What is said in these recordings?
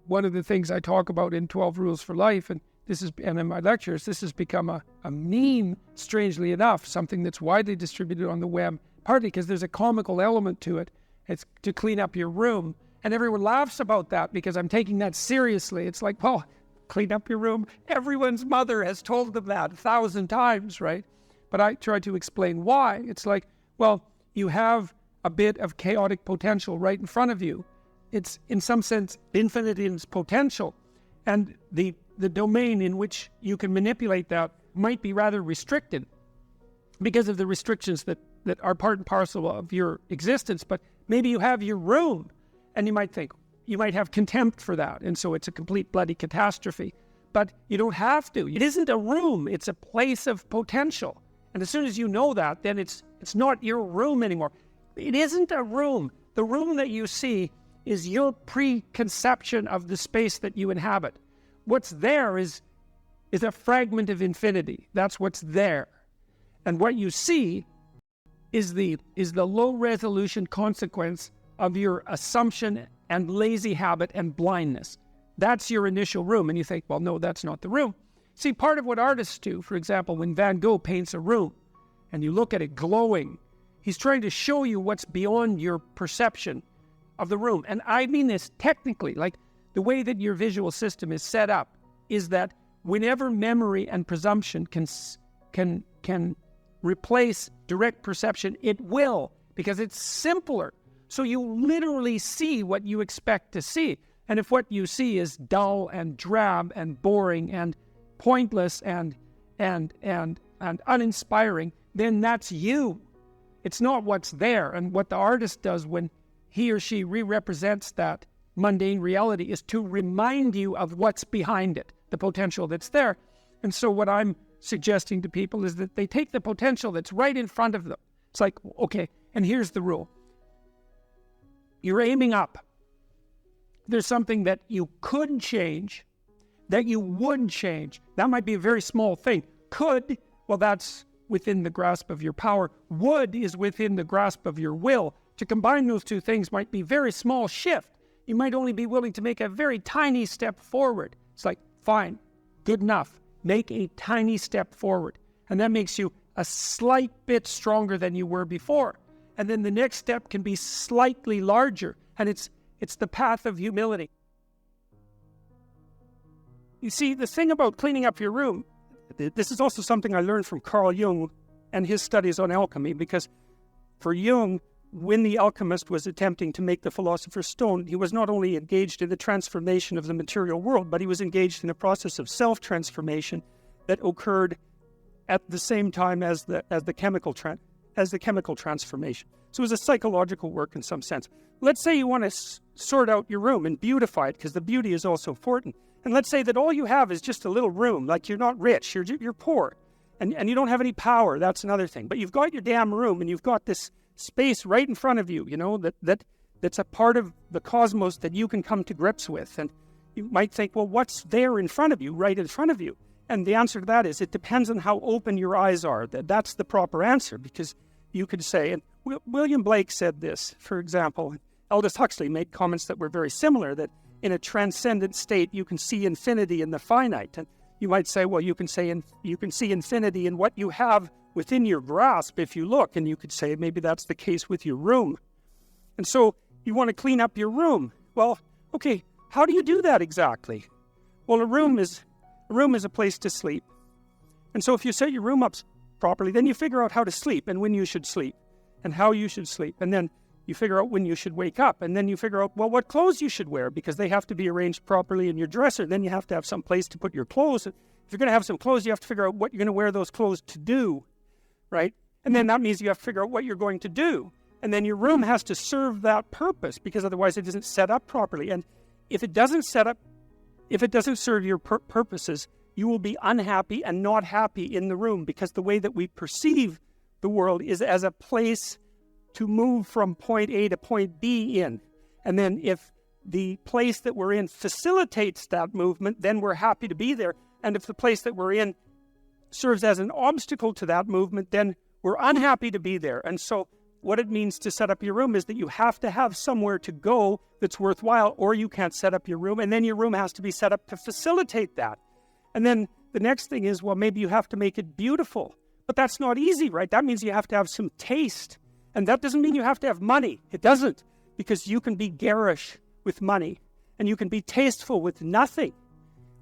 one of the things I talk about in 12 Rules for Life, and in my lectures, this has become a meme, strangely enough, something that's widely distributed on the web, partly because there's a comical element to it. It's to clean up your room. And everyone laughs about that because I'm taking that seriously. It's like, well, clean up your room. Everyone's mother has told them that 1,000 times, right? But I try to explain why. It's like, well, you have a bit of chaotic potential right in front of you. It's, in some sense, infinite in its potential. And the domain in which you can manipulate that might be rather restricted because of the restrictions that are part and parcel of your existence. But maybe you have your room, and you might have contempt for that, and so it's a complete bloody catastrophe. But you don't have to. It isn't a room, it's a place of potential. And as soon as you know that, then it's not your room anymore. It isn't a room. The room that you see is your preconception of the space that you inhabit. What's there is a fragment of infinity. That's what's there. And what you see is the low-resolution consequence of your assumption and lazy habit and blindness. That's your initial room. And you think, well, no, that's not the room. See, part of what artists do, for example, when Van Gogh paints a room and you look at it glowing, he's trying to show you what's beyond your perception of the room. And I mean this technically, like the way that your visual system is set up is that whenever memory and presumption can replace direct perception, it will, because it's simpler. So you literally see what you expect to see. And if what you see is dull and drab and boring and pointless and uninspiring, then that's you. It's not what's there. And what the artist does when he or she re-represents that mundane reality is to remind you of what's behind it, the potential that's there. And so what I'm suggesting to people is that they take the potential that's right in front of them. It's like, okay, and here's the rule. You're aiming up. There's something that you could change, that you would change. That might be a very small thing. Could, well, that's within the grasp of your power. Would is within the grasp of your will. To combine those two things might be a very small shift. You might only be willing to make a very tiny step forward. It's like, fine, good enough. Make a tiny step forward. And that makes you a slight bit stronger than you were before. And then the next step can be slightly larger. And it's the path of humility. You see, the thing about cleaning up your room, this is also something I learned from Carl Jung and his studies on alchemy, because for Jung, when the alchemist was attempting to make the philosopher's stone, he was not only engaged in the transformation of the material world, but he was engaged in a process of self-transformation that occurred at the same time as the chemical transformation. So it was a psychological work in some sense. Let's say you want to sort out your room and beautify it, because the beauty is also important. And let's say that all you have is just a little room, like you're not rich, you're poor, and you don't have any power. That's another thing. But you've got your damn room, and you've got this space right in front of you, that's a part of the cosmos that you can come to grips with. And you might think, well, what's there in front of you, right in front of you? And the answer to that is it depends on how open your eyes are. That's the proper answer, because you could say, and William Blake said this, for example. Aldous Huxley made comments that were very similar, that in a transcendent state you can see infinity in the finite. And you might say, well, you can see infinity in what you have within your grasp if you look. And you could say maybe that's the case with your room. And so you want to clean up your room. Well, okay, how do you do that exactly? Well, a room is a place to sleep. And so if you set your room up properly, then you figure out how to sleep and when you should sleep and how you should sleep. And then you figure out when you should wake up. And then you figure out, well, what clothes you should wear, because they have to be arranged properly in your dresser. Then you have to have some place to put your clothes. If you're going to have some clothes, you have to figure out what you're going to wear those clothes to do, right? And then that means you have to figure out what you're going to do. And then your room has to serve that purpose, because otherwise it isn't set up properly. And if it doesn't serve your purposes, you will be unhappy and not happy in the room, because the way that we perceive the world is as a place to move from point A to point B in. And then if the place that we're in facilitates that movement, then we're happy to be there. And if the place that we're in serves as an obstacle to that movement, then we're unhappy to be there. And so what it means to set up your room is that you have to have somewhere to go that's worthwhile, or you can't set up your room, and then your room has to be set up to facilitate that. And then the next thing is, well, maybe you have to make it beautiful. But that's not easy, right? That means you have to have some taste. And that doesn't mean you have to have money. It doesn't. Because you can be garish with money, and you can be tasteful with nothing.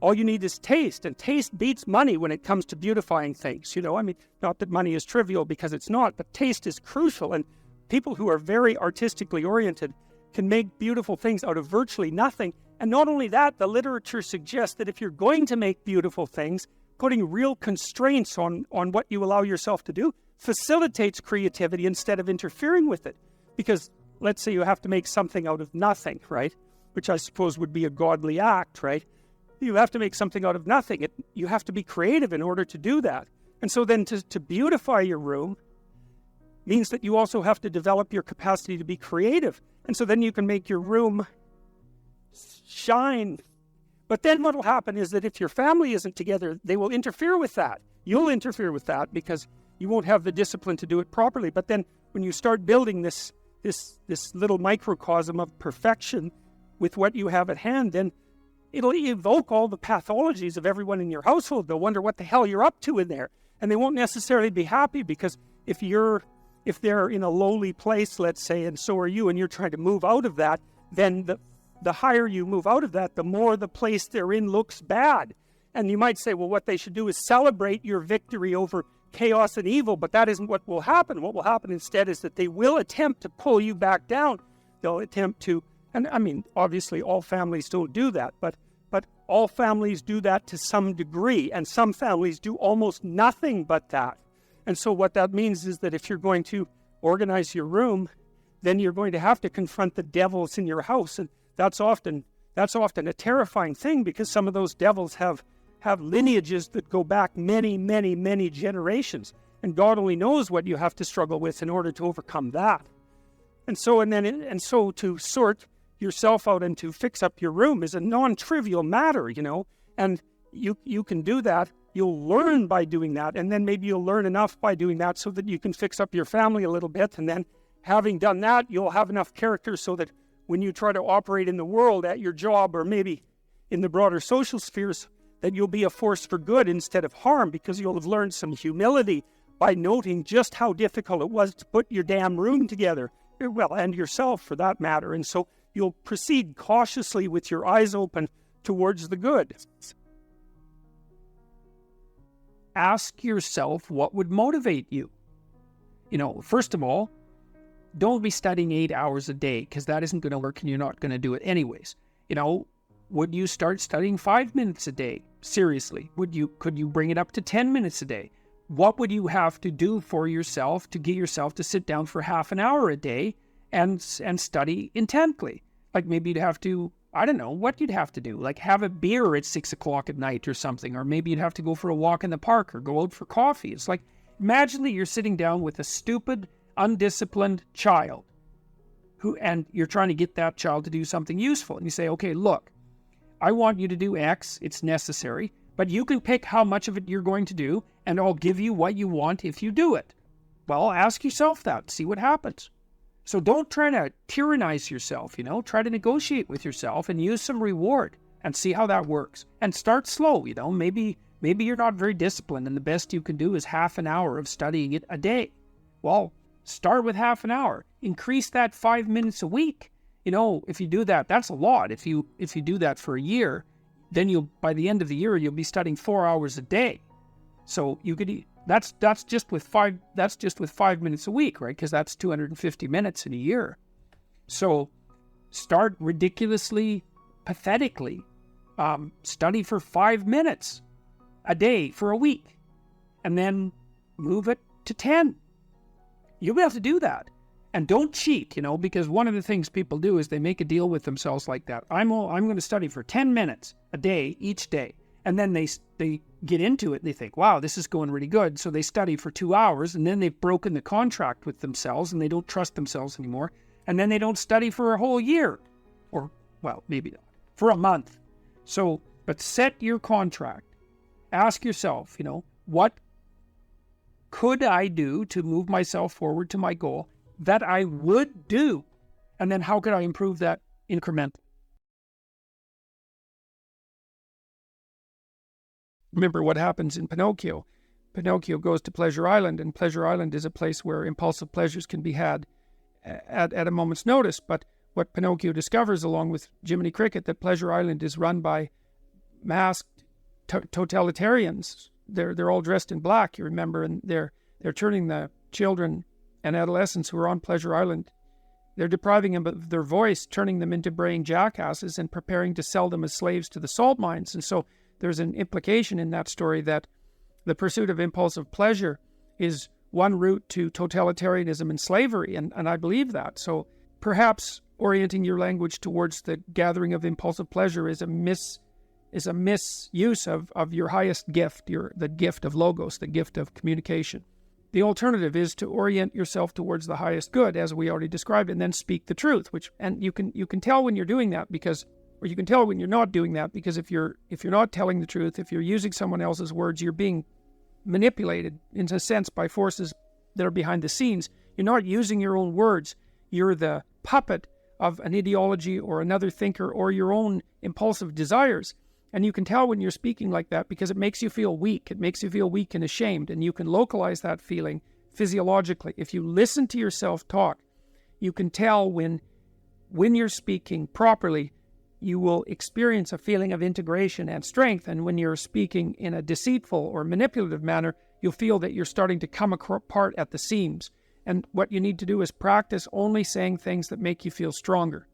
All you need is taste, and taste beats money when it comes to beautifying things. I mean, not that money is trivial, because it's not, but taste is crucial. And people who are very artistically oriented can make beautiful things out of virtually nothing. And not only that, the literature suggests that if you're going to make beautiful things, putting real constraints on what you allow yourself to do facilitates creativity instead of interfering with it. Because let's say you have to make something out of nothing, right? Which I suppose would be a godly act, right? You have to make something out of nothing. You have to be creative in order to do that. And so then to beautify your room means that you also have to develop your capacity to be creative. And so then you can make your room shine. But then what will happen is that if your family isn't together, they will interfere with that. You'll interfere with that because you won't have the discipline to do it properly. But then when you start building this little microcosm of perfection with what you have at hand, then it'll evoke all the pathologies of everyone in your household. They'll wonder what the hell you're up to in there. And they won't necessarily be happy, because if they're in a lowly place, let's say, and so are you, and you're trying to move out of that, then the higher you move out of that, the more the place they're in looks bad. And you might say, well, what they should do is celebrate your victory over chaos and evil, but that isn't what will happen. What will happen instead is that they will attempt to pull you back down. They'll attempt to, and I mean, obviously all families don't do that, but all families do that to some degree, and some families do almost nothing but that. And so what that means is that if you're going to organize your room, then you're going to have to confront the devils in your house, and that's often a terrifying thing, because some of those devils have lineages that go back many, many, many generations, and God only knows what you have to struggle with in order to overcome that. And so to sort yourself out and to fix up your room is a non-trivial matter, and you can do that. You'll learn by doing that, and then maybe you'll learn enough by doing that so that you can fix up your family a little bit, and then having done that, you'll have enough character so that when you try to operate in the world, at your job, or maybe in the broader social spheres, that you'll be a force for good instead of harm, because you'll have learned some humility by noting just how difficult it was to put your damn room together, well, and yourself for that matter. And so you'll proceed cautiously with your eyes open towards the good. Ask yourself what would motivate you. First of all, don't be studying 8 hours a day, because that isn't going to work and you're not going to do it anyways. Would you start studying 5 minutes a day? Seriously, could you bring it up to 10 minutes a day? What would you have to do for yourself to get yourself to sit down for half an hour a day and study intently? Like maybe you'd have to, I don't know what you'd have to do, like have a beer at 6 o'clock at night or something, or maybe you'd have to go for a walk in the park or go out for coffee. It's like, imagine that you're sitting down with a stupid, undisciplined child and you're trying to get that child to do something useful. And you say, okay, look, I want you to do X, it's necessary, but you can pick how much of it you're going to do, and I'll give you what you want if you do it. Well, ask yourself that, see what happens. So don't try to tyrannize yourself, try to negotiate with yourself and use some reward and see how that works. And start slow, maybe you're not very disciplined and the best you can do is half an hour of studying it a day. Well, start with half an hour. Increase that 5 minutes a week. If you do that, that's a lot. If you do that for a year, then by the end of the year, you'll be studying 4 hours a day. So you could, that's just with 5 minutes a week, right? Because that's 250 minutes in a year. So start ridiculously, pathetically, study for 5 minutes a day for a week, and then move it to 10. You'll be able to do that. And don't cheat, because one of the things people do is they make a deal with themselves like that. I'm going to study for 10 minutes a day, each day. And then they get into it and they think, wow, this is going really good. So they study for 2 hours, and then they've broken the contract with themselves and they don't trust themselves anymore. And then they don't study for a whole year, or, well, maybe not, for a month. So, but set your contract. Ask yourself, what could I do to move myself forward to my goal that I would do? And then how could I improve that incrementally? Remember what happens in Pinocchio. Pinocchio goes to Pleasure Island, and Pleasure Island is a place where impulsive pleasures can be had at a moment's notice. But what Pinocchio discovers, along with Jiminy Cricket, that Pleasure Island is run by masked totalitarians. They're all dressed in black, you remember, and they're turning the children and adolescents who are on Pleasure Island, they're depriving them of their voice, turning them into braying jackasses, and preparing to sell them as slaves to the salt mines. And so there's an implication in that story that the pursuit of impulsive pleasure is one route to totalitarianism and slavery, and I believe that. So perhaps orienting your language towards the gathering of impulsive pleasure is a misuse of your highest gift, the gift of logos, the gift of communication. The alternative is to orient yourself towards the highest good, as we already described, and then speak the truth. And you can tell when you're doing that or you can tell when you're not doing that, because if you're not telling the truth, if you're using someone else's words, you're being manipulated in a sense by forces that are behind the scenes. You're not using your own words. You're the puppet of an ideology or another thinker or your own impulsive desires. And you can tell when you're speaking like that because it makes you feel weak. It makes you feel weak and ashamed. And you can localize that feeling physiologically. If you listen to yourself talk, you can tell when you're speaking properly, you will experience a feeling of integration and strength. And when you're speaking in a deceitful or manipulative manner, you'll feel that you're starting to come apart at the seams. And what you need to do is practice only saying things that make you feel stronger.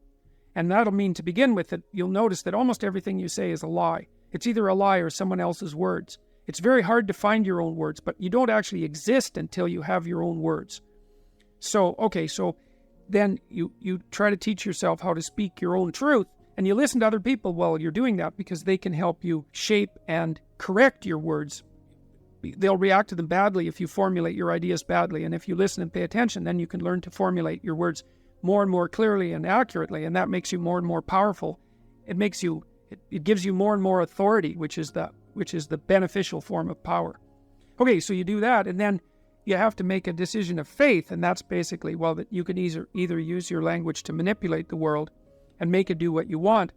And that'll mean, to begin with, that you'll notice that almost everything you say is a lie. It's either a lie or someone else's words. It's very hard to find your own words, but you don't actually exist until you have your own words. So then you try to teach yourself how to speak your own truth, and you listen to other people while you're doing that, because they can help you shape and correct your words. They'll react to them badly if you formulate your ideas badly, and if you listen and pay attention, then you can learn to formulate your words more and more clearly and accurately, and that makes you more and more powerful. It gives you more and more authority, which is the beneficial form of power. Okay, so you do that, and then you have to make a decision of faith, and that's basically, that you can either use your language to manipulate the world and make it do what you want,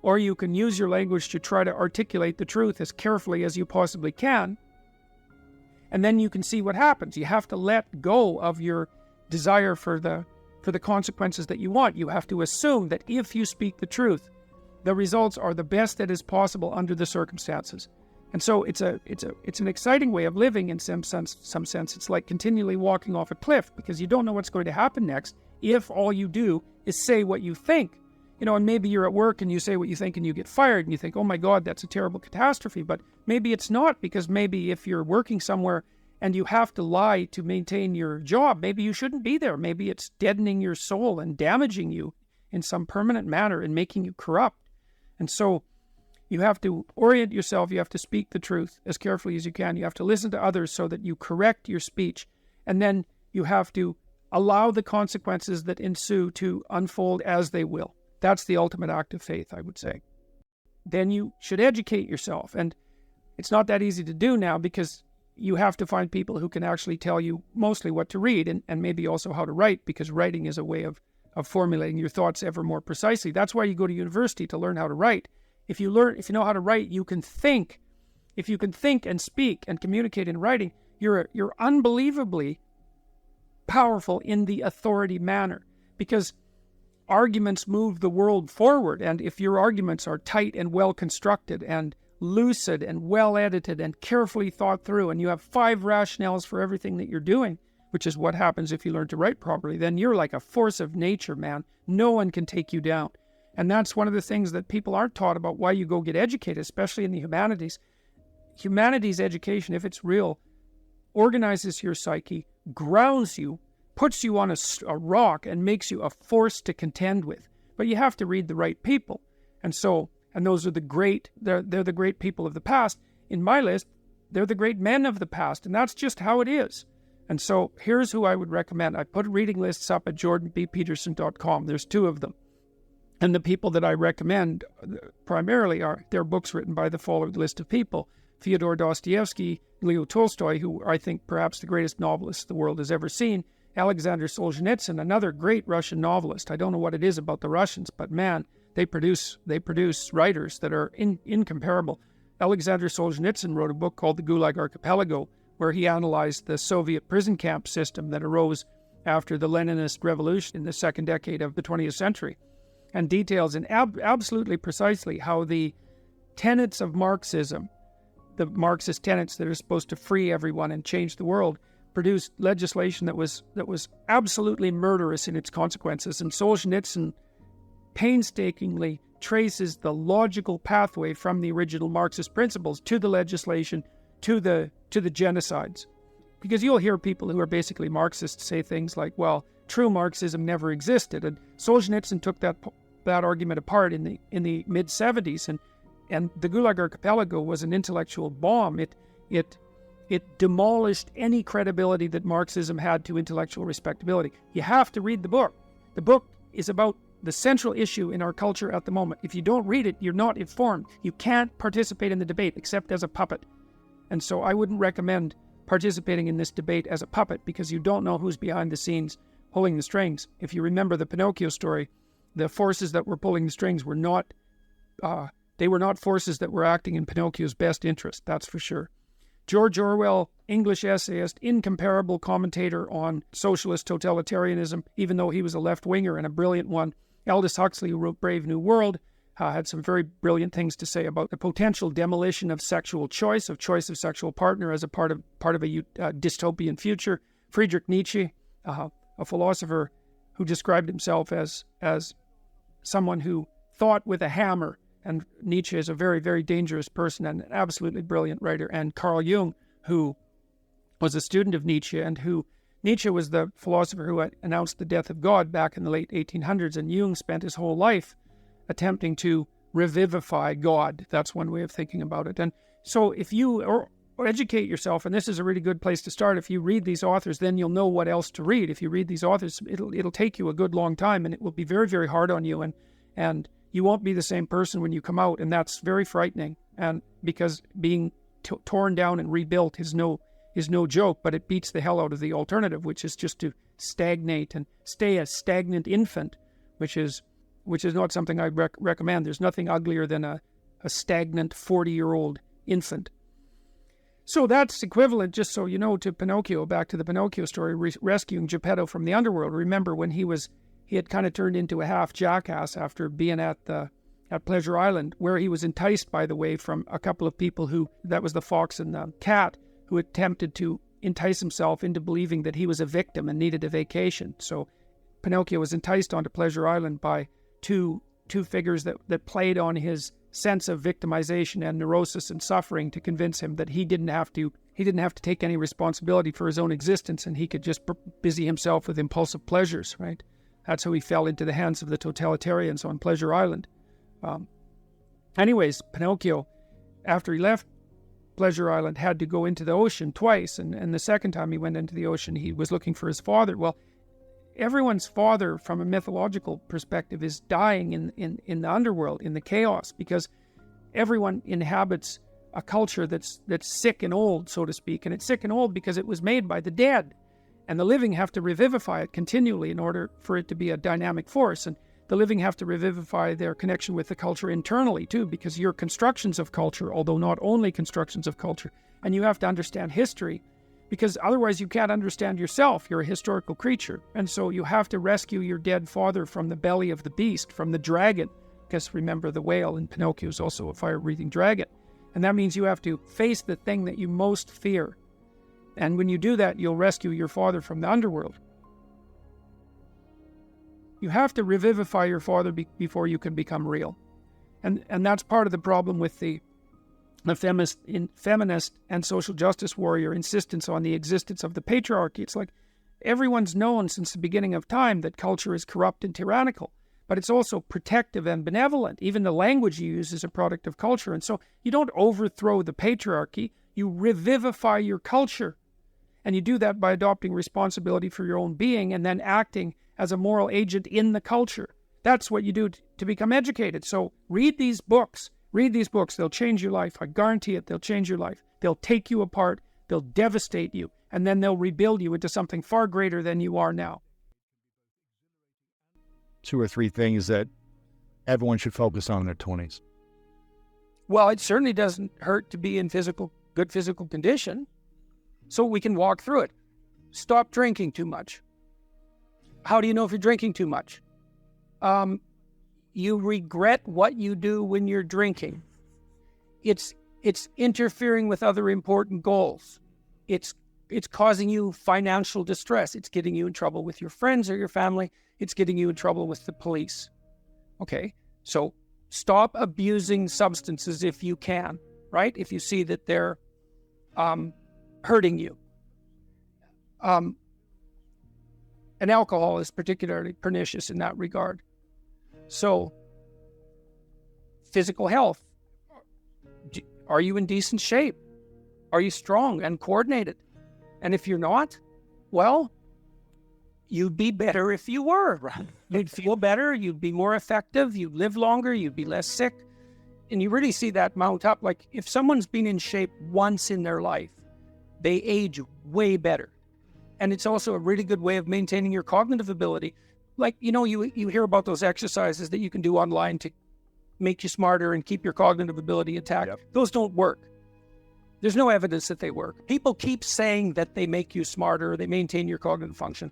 or you can use your language to try to articulate the truth as carefully as you possibly can, and then you can see what happens. You have to let go of your desire for the consequences that you want. You have to assume that if you speak the truth, the results are the best that is possible under the circumstances. And so it's an exciting way of living in some sense. It's like continually walking off a cliff, because you don't know what's going to happen next if all you do is say what you think. And maybe you're at work and you say what you think and you get fired and you think, oh my God, that's a terrible catastrophe. But maybe it's not, because maybe if you're working somewhere and you have to lie to maintain your job, maybe you shouldn't be there. Maybe it's deadening your soul and damaging you in some permanent manner and making you corrupt. And so you have to orient yourself. You have to speak the truth as carefully as you can. You have to listen to others so that you correct your speech. And then you have to allow the consequences that ensue to unfold as they will. That's the ultimate act of faith, I would say. Then you should educate yourself. And it's not that easy to do now, because you have to find people who can actually tell you mostly what to read and maybe also how to write, because writing is a way of formulating your thoughts ever more precisely. That's why you go to university, to learn how to write. If you know how to write, you can think. If you can think and speak and communicate in writing, you're unbelievably powerful in the authority manner, because arguments move the world forward. And if your arguments are tight and well constructed and lucid and well edited and carefully thought through, and you have 5 rationales for everything that you're doing, which is what happens if you learn to write properly, then you're like a force of nature, man. No one can take you down. And that's one of the things that people aren't taught about why you go get educated, especially in the humanities. Humanities education, if it's real, organizes your psyche, grounds you, puts you on a rock, and makes you a force to contend with. But you have to read the right people. And those are they're the great people of the past. In my list, they're the great men of the past, and that's just how it is. And so here's who I would recommend. I put reading lists up at jordanbpeterson.com. There's 2 of them. And the people that I recommend primarily they're books written by the following list of people: Fyodor Dostoevsky, Leo Tolstoy, who I think perhaps the greatest novelist the world has ever seen, Alexander Solzhenitsyn, another great Russian novelist. I don't know what it is about the Russians, but man, they produce writers that are incomparable. Alexander Solzhenitsyn wrote a book called The Gulag Archipelago, where he analyzed the Soviet prison camp system that arose after the Leninist revolution in the second decade of the 20th century, and details absolutely precisely how the tenets of Marxism, the Marxist tenets that are supposed to free everyone and change the world, produced legislation that was absolutely murderous in its consequences. And Solzhenitsyn painstakingly traces the logical pathway from the original Marxist principles to the legislation, to the genocides. Because you'll hear people who are basically Marxists say things like, well, true Marxism never existed. And Solzhenitsyn took that argument apart in the mid-70s, and the Gulag Archipelago was an intellectual bomb. It demolished any credibility that Marxism had to intellectual respectability. You have to read the book. The book is about the central issue in our culture at the moment. If you don't read it, you're not informed. You can't participate in the debate except as a puppet. And so I wouldn't recommend participating in this debate as a puppet, because you don't know who's behind the scenes pulling the strings. If you remember the Pinocchio story, the forces that were pulling the strings were not forces that were acting in Pinocchio's best interest, that's for sure. George Orwell, English essayist, incomparable commentator on socialist totalitarianism, even though he was a left-winger and a brilliant one. Aldous Huxley, who wrote Brave New World, had some very brilliant things to say about the potential demolition of sexual choice, of sexual partner as a part of a dystopian future. Friedrich Nietzsche, a philosopher who described himself as someone who thought with a hammer. And Nietzsche is a very, very dangerous person and an absolutely brilliant writer. And Carl Jung, who was a student of Nietzsche, and Nietzsche was the philosopher who had announced the death of God back in the late 1800s, and Jung spent his whole life attempting to revivify God. That's one way of thinking about it. And so if you educate yourself, and this is a really good place to start, if you read these authors, then you'll know what else to read. If you read these authors, it'll take you a good long time, and it will be very, very hard on you, and you won't be the same person when you come out, and that's very frightening. And because being torn down and rebuilt is no joke, but it beats the hell out of the alternative, which is just to stagnate and stay a stagnant infant, which is not something I recommend. There's nothing uglier than a stagnant 40-year-old infant. So that's equivalent, just so you know, to Pinocchio. Back to the Pinocchio story, rescuing Geppetto from the underworld. Remember when he had kind of turned into a half jackass after being at Pleasure Island, where he was enticed, by the way, from a couple of people that was the fox and the cat, who attempted to entice himself into believing that he was a victim and needed a vacation. So Pinocchio was enticed onto Pleasure Island by two figures that played on his sense of victimization and neurosis and suffering to convince him that he didn't have to take any responsibility for his own existence, and he could just busy himself with impulsive pleasures, right? That's how he fell into the hands of the totalitarians on Pleasure Island. Anyways, Pinocchio, after he left Pleasure Island, had to go into the ocean twice, and the second time he went into the ocean, he was looking for his father. Well, everyone's father, from a mythological perspective, is dying in the underworld, in the chaos, because everyone inhabits a culture that's sick and old, so to speak, and it's sick and old because it was made by the dead, and the living have to revivify it continually in order for it to be a dynamic force. And the living have to revivify their connection with the culture internally too, because you're constructions of culture, although not only constructions of culture, and you have to understand history, because otherwise you can't understand yourself. You're a historical creature, and so you have to rescue your dead father from the belly of the beast, from the dragon, because remember, the whale in Pinocchio is also a fire-breathing dragon, and that means you have to face the thing that you most fear. And when you do that, you'll rescue your father from the underworld. You have to revivify your father before you can become real. And that's part of the problem with the feminist and social justice warrior insistence on the existence of the patriarchy. It's like everyone's known since the beginning of time that culture is corrupt and tyrannical, but it's also protective and benevolent. Even the language you use is a product of culture. And so you don't overthrow the patriarchy, you revivify your culture. And you do that by adopting responsibility for your own being and then acting as a moral agent in the culture. That's what you do to become educated. So read these books. Read these books. They'll change your life. I guarantee it. They'll change your life. They'll take you apart. They'll devastate you. and then they'll rebuild you into something far greater than you are now. 2 or 3 things that everyone should focus on in their 20s. Well, it certainly doesn't hurt to be in good physical condition, so we can walk through it. Stop drinking too much. How do you know if you're drinking too much? You regret what you do when you're drinking. It's interfering with other important goals. It's causing you financial distress. It's getting you in trouble with your friends or your family. It's getting you in trouble with the police. Okay, so stop abusing substances if you can, right? If you see that they're hurting you. And alcohol is particularly pernicious in that regard. So, physical health. Are you in decent shape? Are you strong and coordinated? And if you're not, well, you'd be better if you were. Right? You'd feel better, you'd be more effective, you'd live longer, you'd be less sick. And you really see that mount up. Like, if someone's been in shape once in their life, they age way better. And it's also a really good way of maintaining your cognitive ability. Like, you hear about those exercises that you can do online to make you smarter and keep your cognitive ability intact. Yep. Those don't work. There's no evidence that they work. People keep saying that they make you smarter, they maintain your cognitive function.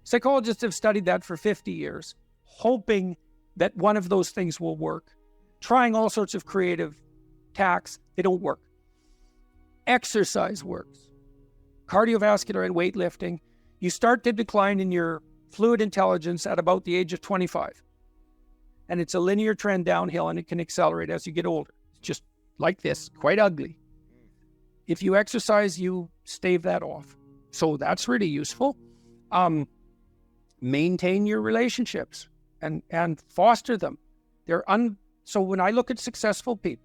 Psychologists have studied that for 50 years, hoping that one of those things will work. Trying all sorts of creative tacks, they don't work. Exercise works. Cardiovascular and weightlifting, you start to decline in your fluid intelligence at about the age of 25. And it's a linear trend downhill, and it can accelerate as you get older. It's just like this, quite ugly. If you exercise, you stave that off. So that's really useful. Maintain your relationships and foster them. So when I look at successful people,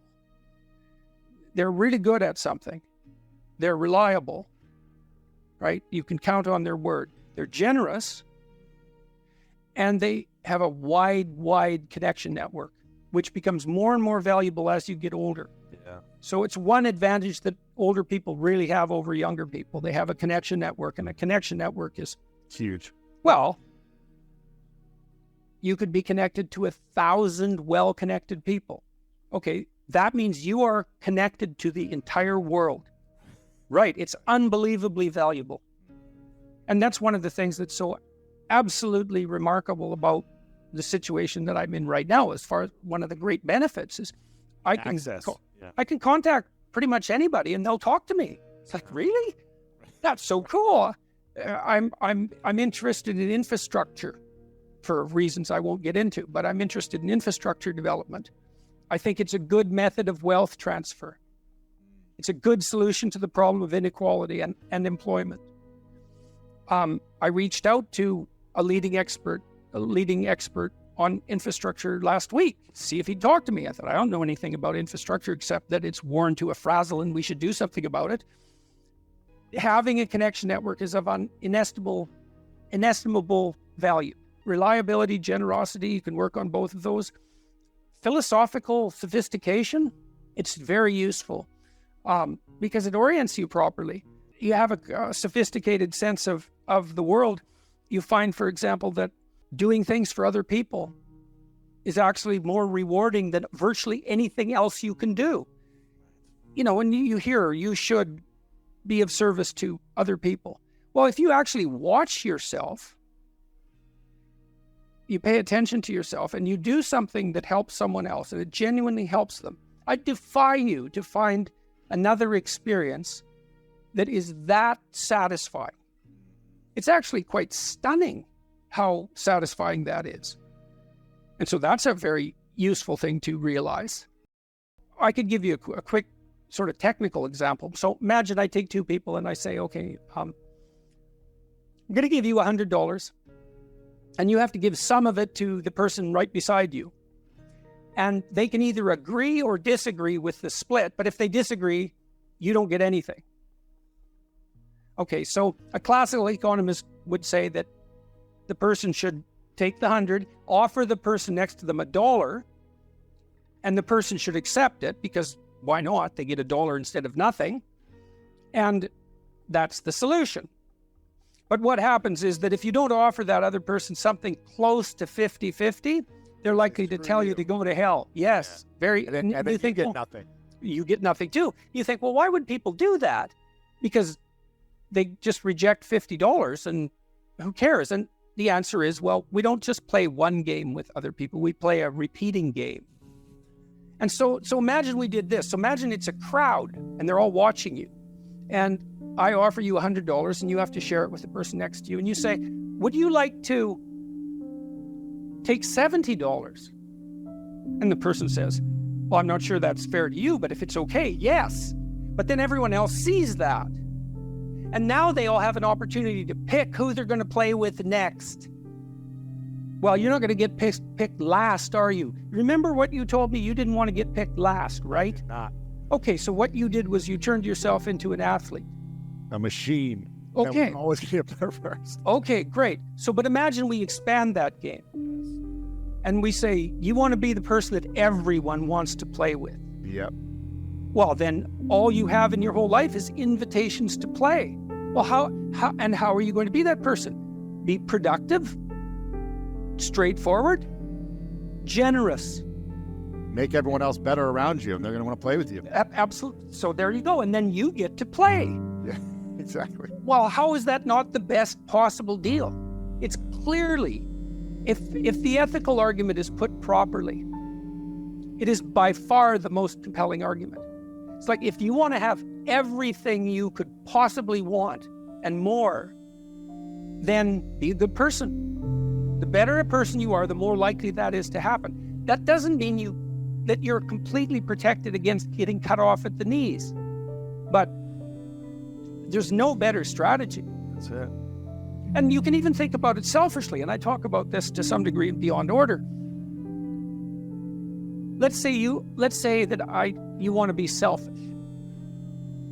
they're really good at something. They're reliable, right? You can count on their word. They're generous, and they have a wide connection network, which becomes more and more valuable as you get older. Yeah. So it's one advantage that older people really have over younger people. They have a connection network, and a connection network is huge. Well, you could be connected to 1,000 well-connected people. Okay, that means you are connected to the entire world. Right, it's unbelievably valuable. And that's one of the things that's so absolutely remarkable about the situation that I'm in right now. As far as one of the great benefits is I can contact pretty much anybody and they'll talk to me. It's like, really? That's so cool. I'm interested in infrastructure for reasons I won't get into, but I'm interested in infrastructure development. I think it's a good method of wealth transfer. It's a good solution to the problem of inequality and employment. I reached out to a leading expert on infrastructure last week, see if he'd talk to me. I thought, I don't know anything about infrastructure except that it's worn to a frazzle and we should do something about it. Having a connection network is of inestimable value. Reliability, generosity, you can work on both of those. Philosophical sophistication, it's very useful. Because it orients you properly. You have a sophisticated sense of the world. You find, for example, that doing things for other people is actually more rewarding than virtually anything else you can do. When you hear you should be of service to other people. Well, if you actually watch yourself, you pay attention to yourself and you do something that helps someone else and it genuinely helps them, I defy you to find another experience that is that satisfying. It's actually quite stunning how satisfying that is. And so that's a very useful thing to realize. I could give you a quick sort of technical example. So imagine I take 2 people and I say, okay, I'm going to give you $100 and you have to give some of it to the person right beside you. And they can either agree or disagree with the split, but if they disagree, you don't get anything. Okay, so a classical economist would say that the person should take the 100, offer the person next to them $1, and the person should accept it because why not? They get $1 instead of nothing. And that's the solution. But what happens is that if you don't offer that other person something close to 50-50, they're likely to tell you to go to hell. Yes, very. And then you get nothing. You get nothing too. You think, well, why would people do that? Because they just reject $50 and who cares? And the answer is, well, we don't just play one game with other people. We play a repeating game. And so imagine we did this. So imagine it's a crowd and they're all watching you. And I offer you $100 and you have to share it with the person next to you. And you say, would you like to take $70? And the person says, well, I'm not sure that's fair to you, but if it's okay, yes. But then everyone else sees that. And now they all have an opportunity to pick who they're going to play with next. Well, you're not going to get picked last, are you? Remember what you told me? You didn't want to get picked last, right? Not. Okay, so what you did was you turned yourself into an athlete. A machine. Okay. That always get there first. Okay, great. So, but imagine we expand that game. And we say, you want to be the person that everyone wants to play with. Yep. Well, then all you have in your whole life is invitations to play. Well, how are you going to be that person? Be productive, straightforward, generous. Make everyone else better around you, and they're going to want to play with you. Absolutely. So there you go. And then you get to play. Yeah, exactly. Well, how is that not the best possible deal? It's clearly, if the ethical argument is put properly, it is by far the most compelling argument. It's like, if you want to have everything you could possibly want and more, then be a good person. The better a person you are, the more likely that is to happen. That doesn't mean that you're completely protected against getting cut off at the knees. But there's no better strategy. That's it. And you can even think about it selfishly, and I talk about this to some degree in Beyond Order. Let's say that you want to be selfish.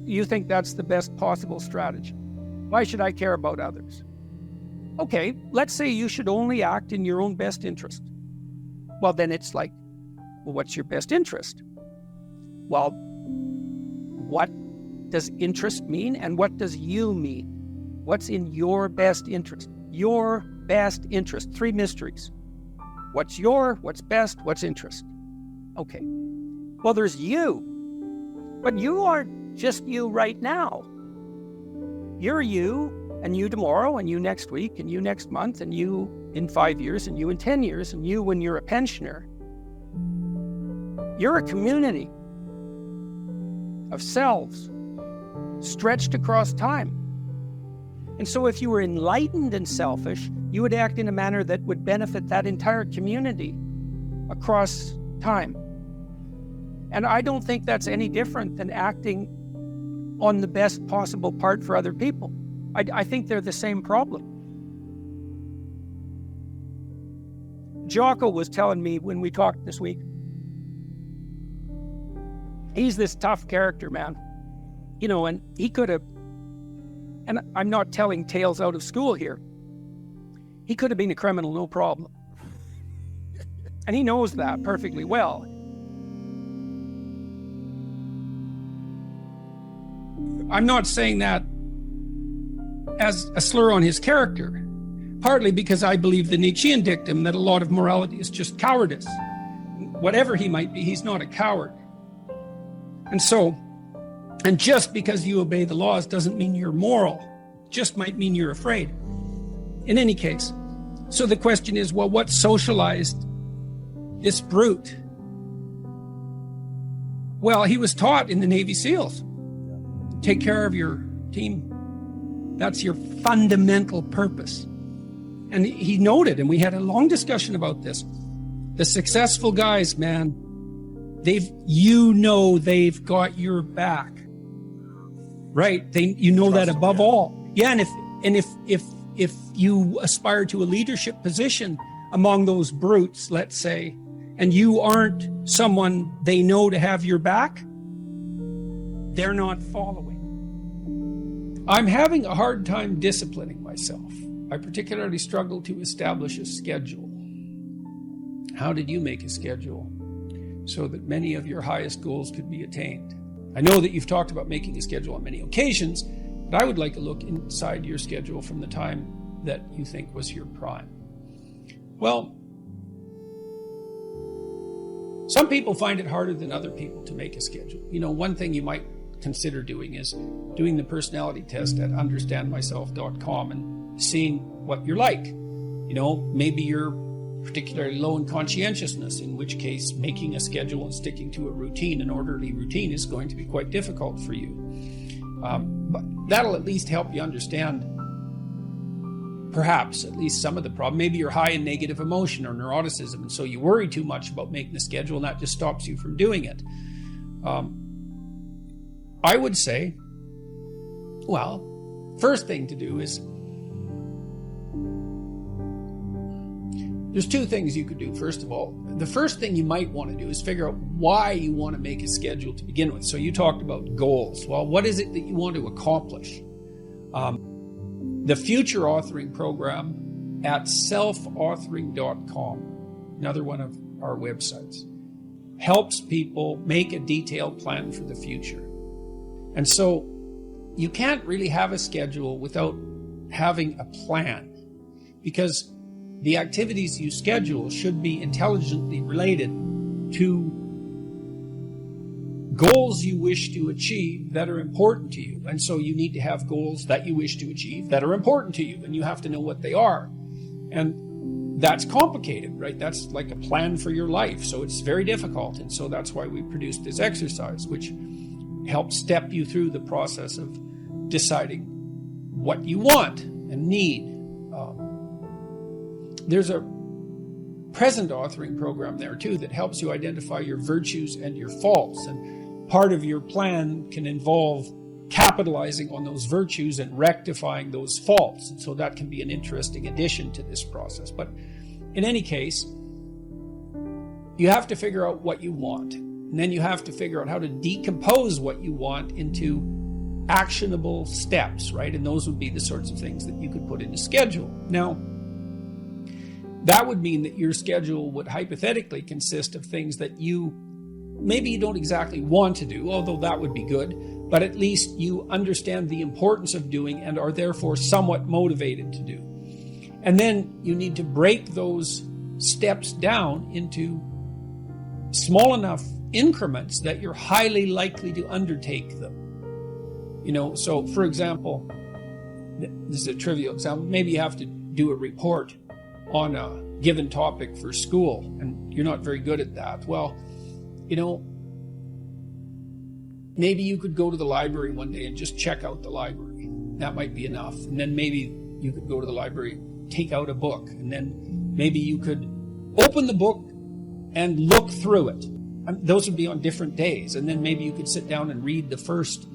You think that's the best possible strategy. Why should I care about others? Okay, let's say you should only act in your own best interest. Well, then it's like, well, what's your best interest? Well, what does interest mean and what does you mean? What's in your best interest? Your best interest. 3 mysteries. What's best, what's interest? Okay. Well, there's you. But you aren't just you right now. You're you, and you tomorrow, and you next week, and you next month, and you in 5 years, and you in 10 years, and you when you're a pensioner. You're a community of selves stretched across time. And so if you were enlightened and selfish, you would act in a manner that would benefit that entire community across time. And I don't think that's any different than acting on the best possible part for other people. I think they're the same problem. Jocko was telling me when we talked this week, he's this tough character, man. You know, and he could have, and I'm not telling tales out of school here, he could have been a criminal, no problem. And he knows that perfectly well. I'm not saying that as a slur on his character, partly because I believe the Nietzschean dictum that a lot of morality is just cowardice. Whatever he might be, he's not a coward. And just because you obey the laws doesn't mean you're moral. It just might mean you're afraid. In any case, so the question is, well, what socialized this brute? Well, he was taught in the Navy SEALs. Take care of your team. That's your fundamental purpose. And he noted, and we had a long discussion about this, the successful guys, man, they've got your back. Right? You know that above all. Yeah, and if you aspire to a leadership position among those brutes, let's say, and you aren't someone they know to have your back, they're not following. I'm having a hard time disciplining myself. I particularly struggle to establish a schedule. How did you make a schedule so that many of your highest goals could be attained? I know that you've talked about making a schedule on many occasions, but I would like a look inside your schedule from the time that you think was your prime. Well, some people find it harder than other people to make a schedule. One thing you might consider doing is doing the personality test at understandmyself.com and seeing what you're like. Maybe you're particularly low in conscientiousness, in which case making a schedule and sticking to a routine, an orderly routine, is going to be quite difficult for you. But that'll at least help you understand perhaps at least some of the problem. Maybe you're high in negative emotion or neuroticism, and so you worry too much about making the schedule, and that just stops you from doing it. I would say, well, first thing to do is, there's two things you could do. First of all, the first thing you might want to do is figure out why you want to make a schedule to begin with. So you talked about goals. Well, what is it that you want to accomplish? The Future Authoring Program at selfauthoring.com, another one of our websites, helps people make a detailed plan for the future. And so you can't really have a schedule without having a plan, because the activities you schedule should be intelligently related to goals you wish to achieve that are important to you. And so you need to have goals that you wish to achieve that are important to you, and you have to know what they are. And that's complicated, right? That's like a plan for your life. So it's very difficult. And so that's why we produced this exercise, which helps step you through the process of deciding what you want and need. There's a present authoring program there too that helps you identify your virtues and your faults. And part of your plan can involve capitalizing on those virtues and rectifying those faults. And so that can be an interesting addition to this process. But in any case, you have to figure out what you want. And then you have to figure out how to decompose what you want into actionable steps, right? And those would be the sorts of things that you could put in a schedule. Now, that would mean that your schedule would hypothetically consist of things that maybe you don't exactly want to do, although that would be good, but at least you understand the importance of doing and are therefore somewhat motivated to do. And then you need to break those steps down into small enough increments that you're highly likely to undertake them. So for example, this is a trivial example, maybe you have to do a report on a given topic for school, and you're not very good at that. Well, maybe you could go to the library one day and just check out the library. That might be enough. And then maybe you could go to the library, take out a book, and then maybe you could open the book and look through it. And those would be on different days. And then maybe you could sit down and read the first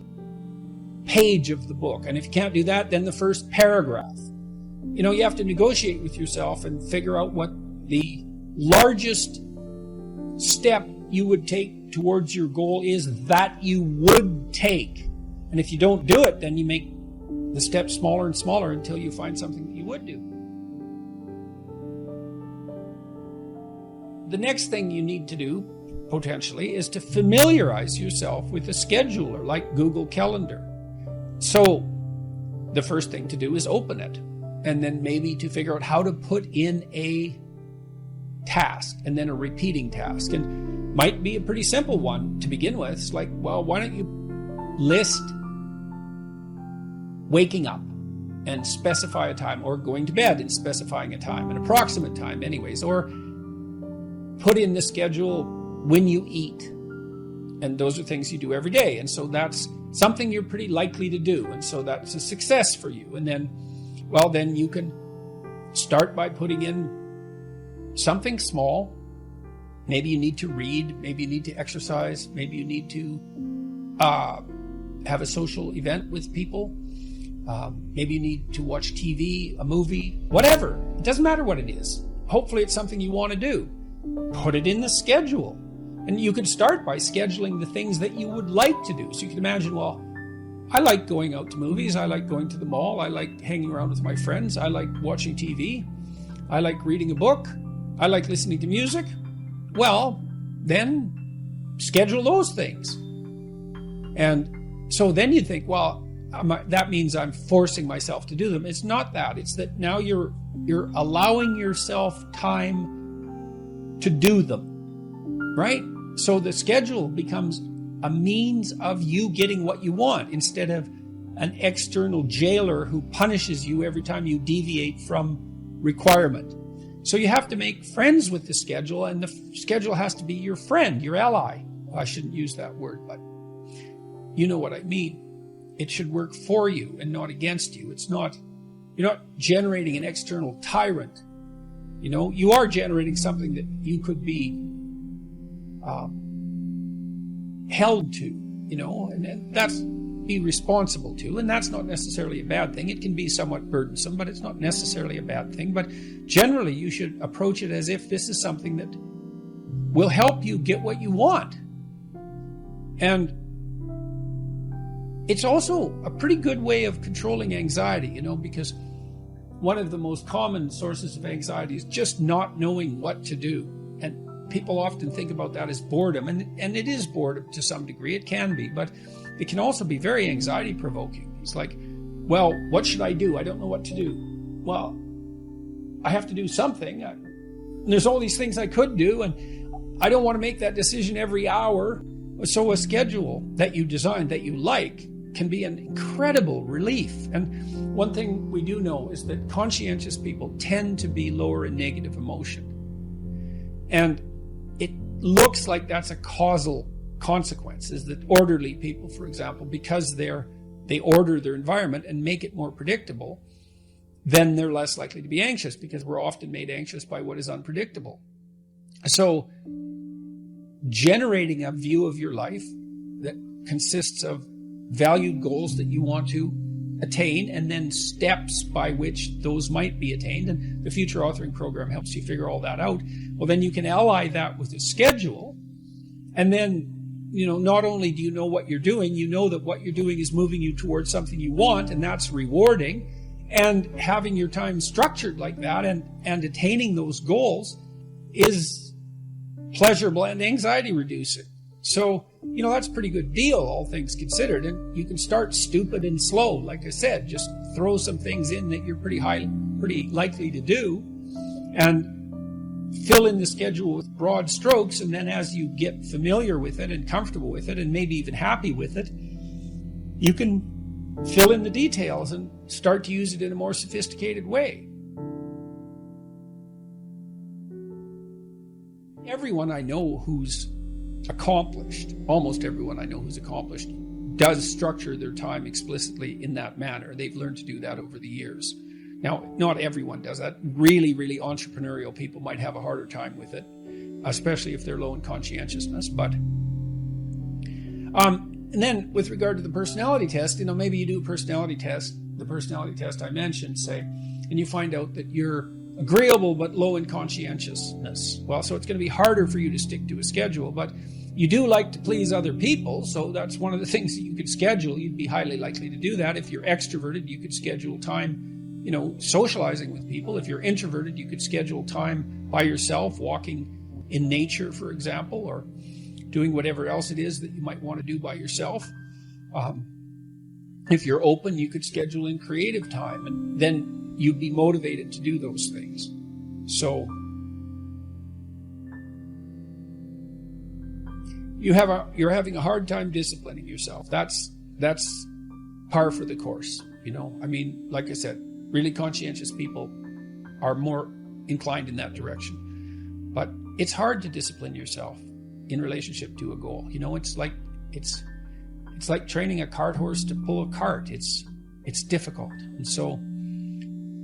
page of the book. And if you can't do that, then the first paragraph. You have to negotiate with yourself and figure out what the largest step you would take towards your goal is that you would take. And if you don't do it, then you make the steps smaller and smaller until you find something that you would do. The next thing you need to do, potentially, is to familiarize yourself with a scheduler like Google Calendar. So the first thing to do is open it. And then maybe to figure out how to put in a task and then a repeating task. And might be a pretty simple one to begin with. It's like, well, why don't you list waking up and specify a time, or going to bed and specifying a time, an approximate time anyways, or put in the schedule when you eat. And those are things you do every day. And so that's something you're pretty likely to do. And so that's a success for you. And then you can start by putting in something small. Maybe you need to read, maybe you need to exercise, maybe you need to have a social event with people. Maybe you need to watch TV, a movie, whatever. It doesn't matter what it is. Hopefully it's something you want to do. Put it in the schedule. And you could start by scheduling the things that you would like to do. So you can imagine, well, I like going out to movies. I like going to the mall. I like hanging around with my friends. I like watching TV. I like reading a book. I like listening to music. Well, then schedule those things. And so then you think, well, that means I'm forcing myself to do them. It's not that. It's that now you're allowing yourself time to do them, right? So the schedule becomes a means of you getting what you want instead of an external jailer who punishes you every time you deviate from requirement. So you have to make friends with the schedule, and the schedule has to be your friend, your ally. I shouldn't use that word, but you know what I mean. It should work for you and not against you. You're not generating an external tyrant. You are generating something that you could be held to, and that's be responsible to, and that's not necessarily a bad thing. It can be somewhat burdensome, but it's not necessarily a bad thing. But generally, you should approach it as if this is something that will help you get what you want. And it's also a pretty good way of controlling anxiety, because one of the most common sources of anxiety is just not knowing what to do. And people often think about that as boredom, and it is boredom to some degree. It can be, but it can also be very anxiety provoking. It's like, well, what should I do? I don't know what to do. Well, I have to do something. There's all these things I could do, and I don't want to make that decision every hour. So a schedule that you design, that you like, can be an incredible relief. And one thing we do know is that conscientious people tend to be lower in negative emotion. And it looks like that's a causal consequence, is that orderly people, for example, because they order their environment and make it more predictable, then they're less likely to be anxious, because we're often made anxious by what is unpredictable. So generating a view of your life that consists of valued goals that you want to attain, and then steps by which those might be attained, and the Future Authoring Program helps you figure all that out. Well, then you can ally that with a schedule, and then not only do you know what you're doing, you know that what you're doing is moving you towards something you want, and that's rewarding. And having your time structured like that and attaining those goals is pleasurable and anxiety reducing. So, that's a pretty good deal, all things considered. And you can start stupid and slow. Like I said, just throw some things in that you're pretty likely to do, and fill in the schedule with broad strokes. And then as you get familiar with it and comfortable with it and maybe even happy with it, you can fill in the details and start to use it in a more sophisticated way. Everyone I know who's accomplished, almost everyone I know who's accomplished, does structure their time explicitly in that manner. They've learned to do that over the years. Now, not everyone does that. Really, really entrepreneurial people might have a harder time with it, especially if they're low in conscientiousness. But, and then with regard to the personality test, maybe you do a personality test, the personality test I mentioned, say, and you find out that you're agreeable but low in conscientiousness. Well, so it's going to be harder for you to stick to a schedule, but you do like to please other people, so that's one of the things that you could schedule. You'd be highly likely to do that. If you're extroverted, you could schedule time, socializing with people. If you're introverted, you could schedule time by yourself, walking in nature, for example, or doing whatever else it is that you might want to do by yourself. If you're open, you could schedule in creative time, and then you'd be motivated to do those things. So you're having a hard time disciplining yourself. That's par for the course. Like I said, really conscientious people are more inclined in that direction. But it's hard to discipline yourself in relationship to a goal. It's like training a cart horse to pull a cart. It's difficult. And so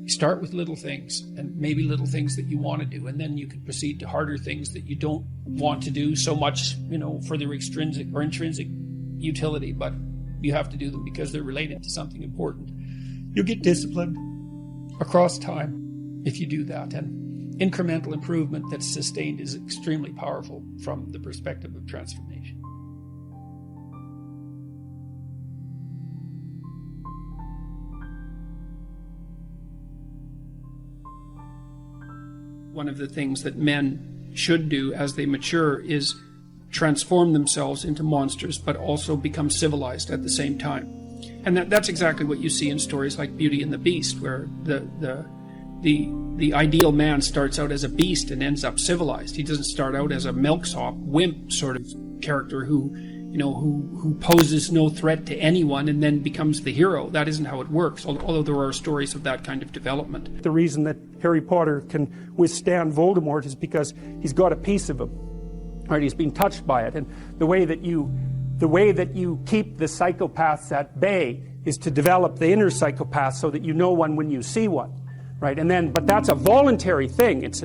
start with little things, and maybe little things that you want to do, and then you can proceed to harder things that you don't want to do so much, for their extrinsic or intrinsic utility, but you have to do them because they're related to something important. You'll get disciplined across time if you do that, and incremental improvement that's sustained is extremely powerful from the perspective of transformation. One of the things that men should do as they mature is transform themselves into monsters, but also become civilized at the same time. And that's exactly what you see in stories like Beauty and the Beast, where the ideal man starts out as a beast and ends up civilized. He doesn't start out as a milksop, wimp sort of character who poses no threat to anyone and then becomes the hero. That isn't how it works, although there are stories of that kind of development. The reason that Harry Potter can withstand Voldemort is because he's got a piece of him, right? He's been touched by it. And the way that you keep the psychopaths at bay is to develop the inner psychopath so that you know one when you see one, right? But that's a voluntary thing. It's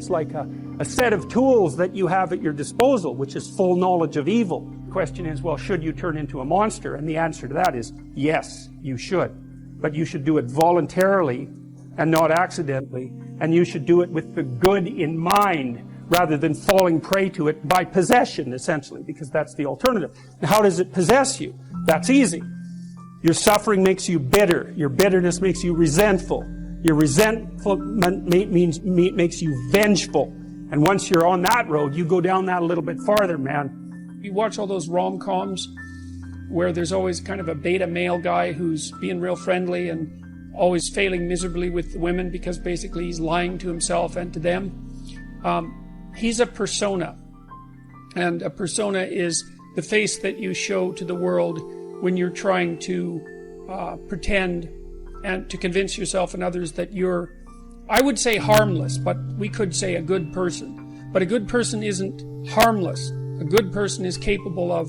like a set of tools that you have at your disposal, which is full knowledge of evil. The question is, well, should you turn into a monster? And the answer to that is yes, you should. But you should do it voluntarily and not accidentally. And you should do it with the good in mind rather than falling prey to it by possession, essentially, because that's the alternative. And how does it possess you? That's easy. Your suffering makes you bitter. Your bitterness makes you resentful. Your resentment makes you vengeful. And once you're on that road, you go down that a little bit farther, man. You watch all those rom-coms where there's always kind of a beta male guy who's being real friendly and always failing miserably with the women because basically he's lying to himself and to them. He's a persona. And a persona is the face that you show to the world when you're trying to pretend and to convince yourself and others that you're, I would say harmless, but we could say a good person. But a good person isn't harmless. A good person is capable of,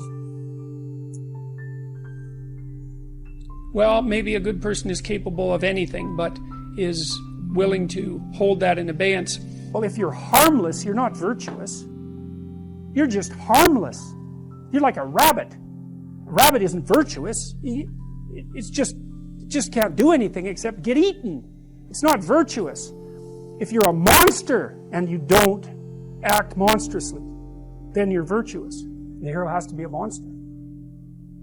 well, maybe a good person is capable of anything, but is willing to hold that in abeyance. Well, if you're harmless, you're not virtuous. You're just harmless. You're like a rabbit. A rabbit isn't virtuous. It just can't do anything except get eaten. It's not virtuous. If you're a monster and you don't act monstrously, then you're virtuous. The hero has to be a monster,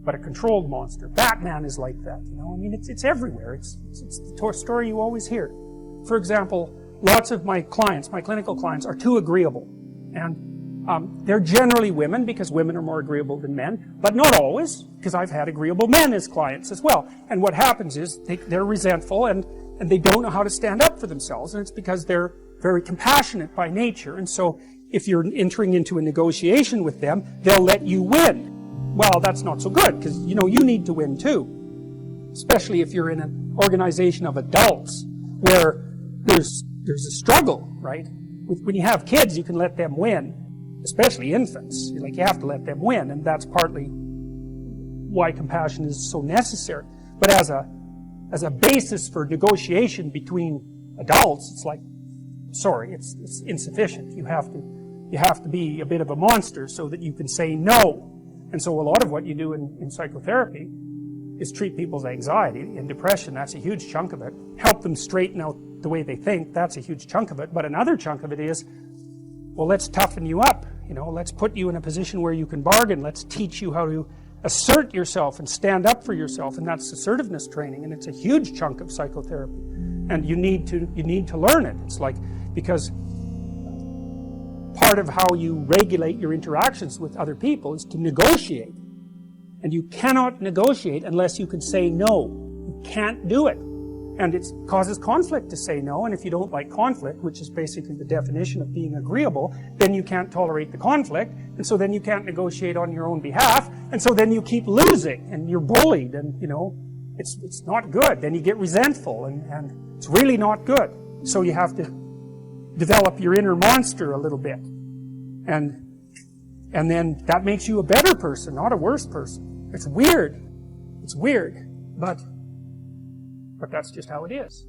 but a controlled monster. Batman is like that. I mean, it's everywhere. It's the story you always hear. For example, lots of my clients, my clinical clients, are too agreeable, and they're generally women because women are more agreeable than men, but not always, because I've had agreeable men as clients as well. And what happens is they're resentful and they don't know how to stand up for themselves, and it's because they're very compassionate by nature. And so if you're entering into a negotiation with them, they'll let you win. Well, that's not so good, because you need to win too, especially if you're in an organization of adults where there's a struggle, right? When you have kids, you can let them win. Especially infants. You have to let them win, and that's partly why compassion is so necessary. But as a basis for negotiation between adults, it's insufficient. You have to be a bit of a monster so that you can say no. And so a lot of what you do in psychotherapy is treat people's anxiety and depression. That's a huge chunk of it. Help them straighten out the way they think. That's a huge chunk of it. But another chunk of it is, well, let's toughen you up. Let's put you in a position where you can bargain. Let's teach you how to assert yourself and stand up for yourself. And that's assertiveness training. And it's a huge chunk of psychotherapy. And you need to learn it. It's because part of how you regulate your interactions with other people is to negotiate. And you cannot negotiate unless you can say no. You can't do it. And it causes conflict to say no, and if you don't like conflict, which is basically the definition of being agreeable, then you can't tolerate the conflict, and so then you can't negotiate on your own behalf, and so then you keep losing, and you're bullied, and it's not good. Then you get resentful, and it's really not good. So you have to develop your inner monster a little bit. And then that makes you a better person, not a worse person. It's weird. It's weird, but that's just how it is.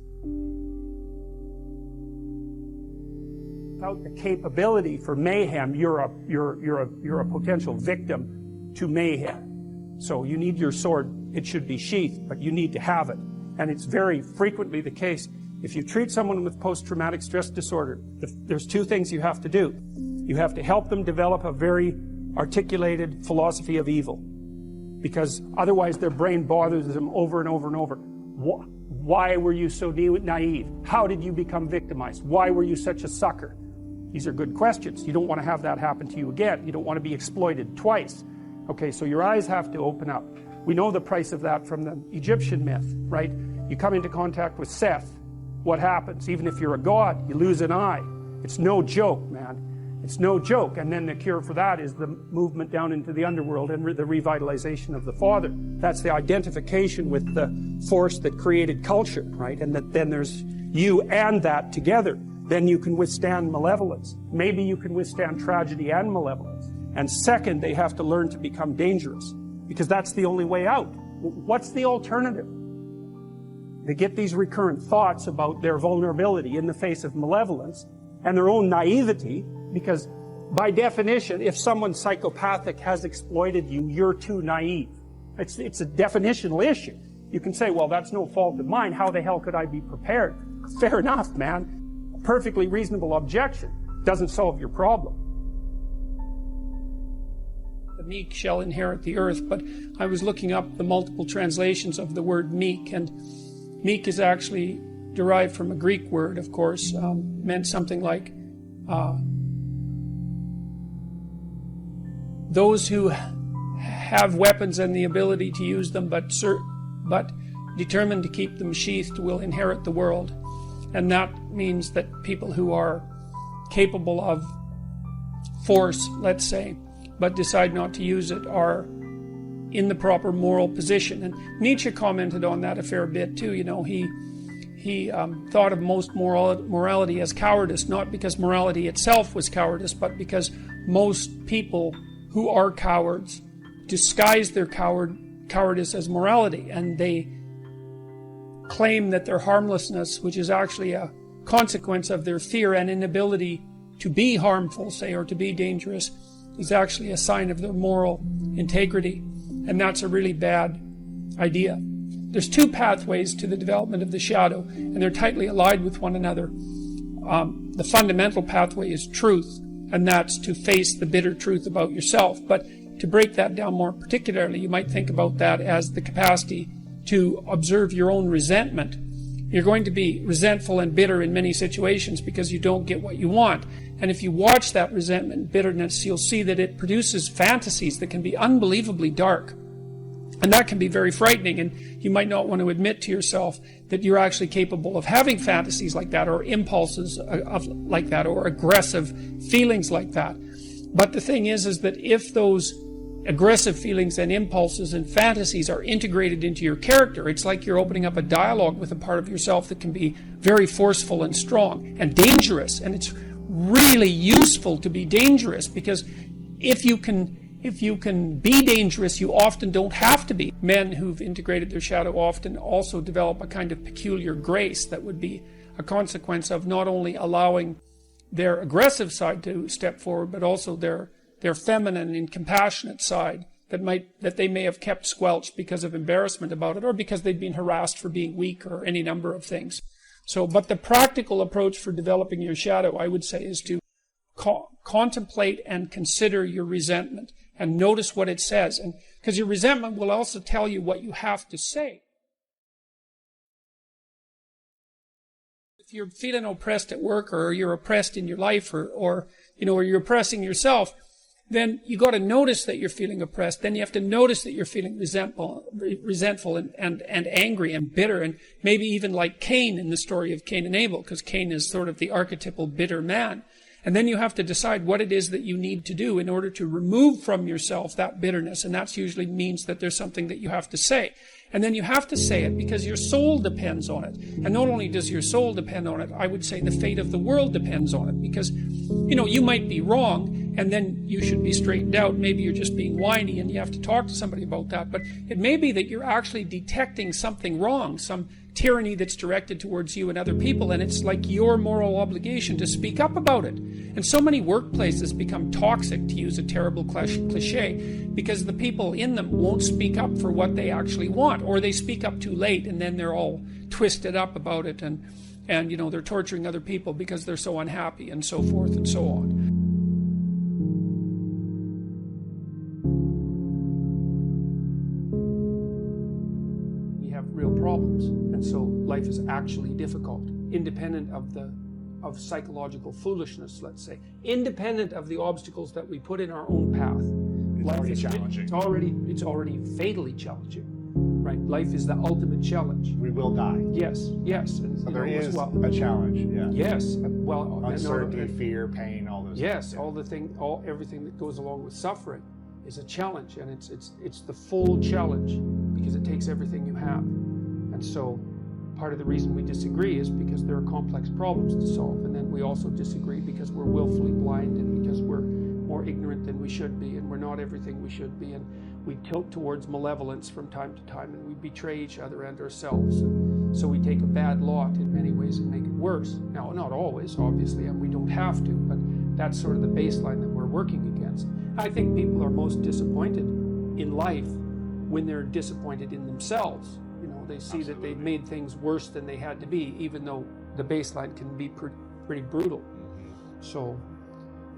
Without the capability for mayhem, you're a potential victim to mayhem. So you need your sword. It should be sheathed, but you need to have it. And it's very frequently the case. If you treat someone with post-traumatic stress disorder, there's two things you have to do. You have to help them develop a very articulated philosophy of evil, because otherwise their brain bothers them over and over and over. Why were you so naive? How did you become victimized? Why were you such a sucker? These are good questions. You don't want to have that happen to you again. You don't want to be exploited twice. Okay, so your eyes have to open up. We know the price of that from the Egyptian myth, right? You come into contact with Seth. What happens? Even if you're a god, you lose an eye. It's no joke, man. It's no joke. And then the cure for that is the movement down into the underworld and the revitalization of the Father. That's the identification with the force that created culture, right? And that then there's you and that together. Then you can withstand malevolence. Maybe you can withstand tragedy and malevolence. And second, they have to learn to become dangerous, because that's the only way out. What's the alternative? They get these recurrent thoughts about their vulnerability in the face of malevolence and their own naivety, because by definition, if someone psychopathic has exploited you, you're too naive. It's a definitional issue. You can say, well, that's no fault of mine. How the hell could I be prepared? Fair enough, man. A perfectly reasonable objection doesn't solve your problem. The meek shall inherit the earth, but I was looking up the multiple translations of the word meek, and meek is actually derived from a Greek word, of course, meant something like those who have weapons and the ability to use them, but determined to keep them sheathed will inherit the world. And that means that people who are capable of force, let's say, but decide not to use it, are in the proper moral position. And Nietzsche commented on that a fair bit too. You know, he thought of most morality as cowardice, not because morality itself was cowardice, but because most people who are cowards disguise their cowardice as morality, and they claim that their harmlessness, which is actually a consequence of their fear and inability to be harmful, say, or to be dangerous, is actually a sign of their moral integrity. And that's a really bad idea. There's two pathways to the development of the shadow, and they're tightly allied with one another. The fundamental pathway is truth, and that's to face the bitter truth about yourself. But to break that down more particularly, you might think about that as the capacity to observe your own resentment. You're going to be resentful and bitter in many situations because you don't get what you want. And if you watch that resentment and bitterness, you'll see that it produces fantasies that can be unbelievably dark. And that can be very frightening, and you might not want to admit to yourself that you're actually capable of having fantasies like that, or impulses like that, or aggressive feelings like that. But the thing is that if those aggressive feelings and impulses and fantasies are integrated into your character, it's like you're opening up a dialogue with a part of yourself that can be very forceful and strong and dangerous. And it's really useful to be dangerous, because if you can be dangerous, you often don't have to be. Men who've integrated their shadow often also develop a kind of peculiar grace that would be a consequence of not only allowing their aggressive side to step forward, but also their feminine and compassionate side that they may have kept squelched because of embarrassment about it, or because they'd been harassed for being weak, or any number of things. But the practical approach for developing your shadow, I would say, is to contemplate and consider your resentment and notice what it says. And because your resentment will also tell you what you have to say. If you're feeling oppressed at work, or you're oppressed in your life, or you're oppressing yourself, then you got to notice that you're feeling oppressed. Then you have to notice that you're feeling resentful and angry and bitter, and maybe even like Cain in the story of Cain and Abel, because Cain is sort of the archetypal bitter man. And then you have to decide what it is that you need to do in order to remove from yourself that bitterness. And that usually means that there's something that you have to say. And then you have to say it because your soul depends on it. And not only does your soul depend on it, I would say the fate of the world depends on it. Because, you might be wrong, and then you should be straightened out. Maybe you're just being whiny and you have to talk to somebody about that. But it may be that you're actually detecting something wrong, some tyranny that's directed towards you and other people, and it's like your moral obligation to speak up about it. And so many workplaces become toxic, to use a terrible cliche, because the people in them won't speak up for what they actually want, or they speak up too late, and then they're all twisted up about it, and they're torturing other people because they're so unhappy, and so forth and so on. We have real problems, and so life is actually difficult, independent of of psychological foolishness, let's say, independent of the obstacles that we put in our own path. It's Life already is challenging. It's already fatally challenging, right? Life is the ultimate challenge. We will die. Yes, and So there as is well. a challenge. Yeah. Yes, well, Uncertainty, fear, pain, all those. yes, things. everything that goes along with suffering is a challenge, and it's the full challenge because it takes everything you have. And so part of the reason we disagree is because there are complex problems to solve, and then we also disagree because we're willfully blind and because we're more ignorant than we should be, and we're not everything we should be, and we tilt towards malevolence from time to time, and we betray each other and ourselves, and so we take a bad lot in many ways and make it worse. Now, not always, obviously, and we don't have to, but that's sort of the baseline that we're working against. I think people are most disappointed in life when they're disappointed in themselves. You know, they see that they've made things worse than they had to be, even though the baseline can be pretty brutal. So,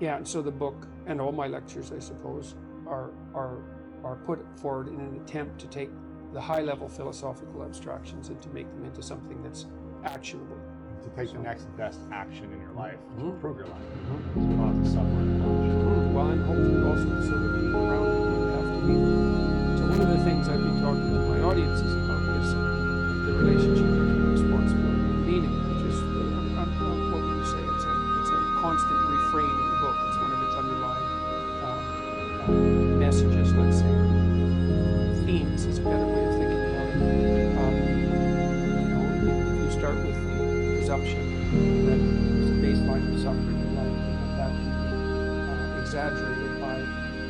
yeah, and so the book and all my lectures, I suppose, are put forward in an attempt to take the high-level philosophical abstractions and to make them into something that's actionable. To take the next best action in your life to Mhm. improve your life. Mhm. So you don't have to suffer as much. Well, and hopefully also so that people around you don't have to either. So one of the things I've been talking to my audiences about is the relationship between responsibility and meaning, which is, what would you say, it's a constant refrain in the book. It's one of its underlying messages, let's say. Themes is a better way of thinking about it. You know, if you start with the presumption that there's a baseline of suffering in life, and that can be exaggerated by,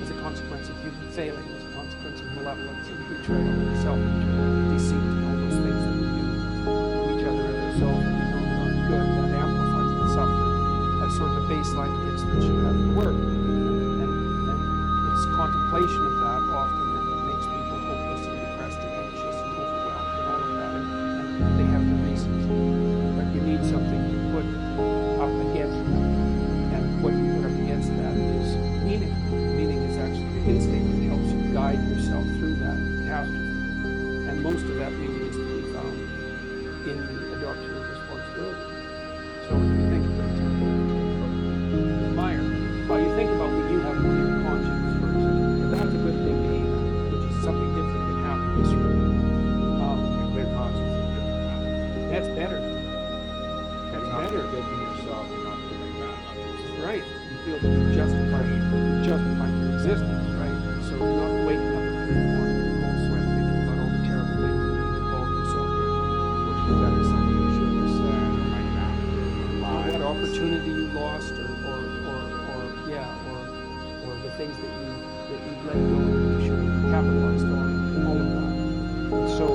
as a consequence of human failing, as a consequence of malevolence and betrayal and self-betrayal, deceit, and all those things that we do to each other and ourselves that we know are not good, that amplifies the suffering. That's sort of the baseline against which you have to work. And it's contemplation of that often that makes people hopeless and depressed and anxious and overwhelmed and all of that. And they have the reasons. But you need something to put up against that. And what you put up against that is meaning. Meaning is actually the instinct that helps you guide yourself through that catastrophe. And most of that meaning is to be found in the adoption of responsibility. So when you think about temple, admire. Well, you think about when you have a clear conscience first. And that's a good thing to eat, which is something different than happiness. A clear conscience is different. That's better. That's You're not better. forgiving yourself. You're not doing bad others. Right. You feel that you're justifying your existence, right? So you're not waking up every morning in a cold sweat thinking about all the terrible things that you've involved yourself in. Which is that is something you should have said or might not have lied. What opportunity you lost, or the things that you let go that you should have capitalized on, all of that. And so